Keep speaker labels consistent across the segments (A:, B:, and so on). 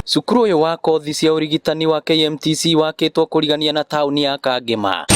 A: Cukuru uyu wa kothi cia urigitani wa KMTC wakitwo kurigania na tauni ya Kangema.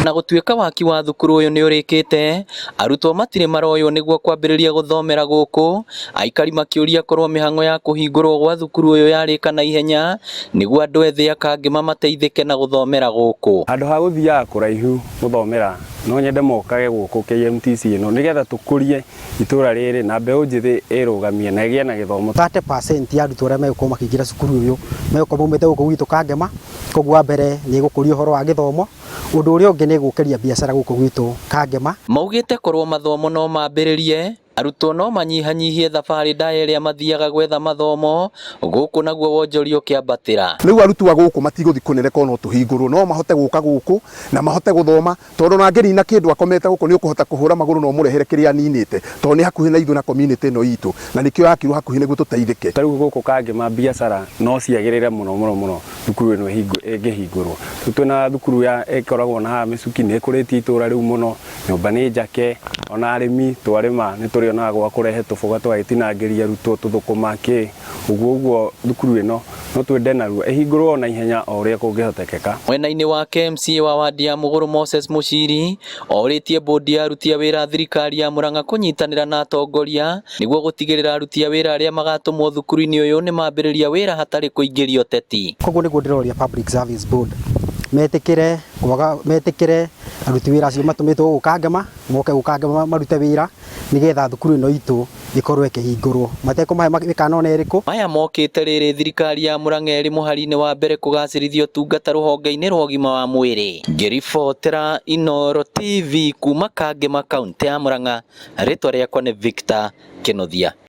A: Na gutuika waki wa thukuru uyu ni urikite, arutwo matire maroyo niguo kwambiriria guthomera guku, aikari makiuria korwo mihango ya kuhingurwo gwa thukuru uyu yarika na ihenya niguo andu ethi a Kangema mateithike na guthomera guku.
B: Andu ha guthia kuraihu guthomera no nyende mokage guku KMTC ino nigetha tukurie itura riri na mbeu njithi irugamie na igie na githomo.
C: 30% ya arutwo aria megũkorwo makiingira cukuru uyu megũkorwo maumite guku gwitu Kangema, koguo mbere ni gukuria uhoro wa githomo, undu uria ungi ni gukeria biacara guku gwitu Kangema.
A: Maugite korwo mathomo no mambiririe, arutwo no manyihanyihie thabari ndaya iria mathiaga gwetha mathomo guku naguo wonjoria ukiambatira.
D: Riu arutwo guku matiguthi kuneneka no tuhingurwo, no mahote guka guku na mahote guthoma, tondu na ngeri na kindu akomete guku ni ukuhota kuhura maguru no murehere kiria ninite, tondu ni hakuhi na ithu na community no itu na nikio yakirwo hakuhi niguo tuteithike.
B: Tariu guku Kangema biacara no ciagirire muno thukuru ino ingihingurwo. Twina thukuru ya ikoragwo na micuki ni kuritie itura riu muno, nyumba ni njake, ona arimi twarima ni ona gwa kurehe tuboga twaitinangiria arutwo tuthukuma ki uguo thukuru ino no twende naruo ihingurwo na ihenya o uria kungihotekeka.
A: Mwena-ini wake MCA wa wadi ya Muguru Moses Muchiri oritie bodi ya aruti a wira thirikari ya Murang'a kunyitanira na atongoria niguo gutigirira aruti a wira aria magatumwo thukuru-ini uyu ni mambiriria wira hatari kuingirio teti.
C: Koguo niguo ndiroria Public Service Board metikire aruti wira acio matumitwo guku Kangema, moke guku Kangema marute wira nigetha thukuru ino itu ikorwo ikihingurwo matekumahe mikana ona iriku.
A: Maya mokite riri thirikari ya Murang'a iri muhari-ini wa mbere kugacirithia utungata ruhonge-ini rwa ugima wa mwiri. Ngiribotera Inooro TV kuma Kangema kaunti ya Murang'a, ritwa riakwa ni Victor Kinothia.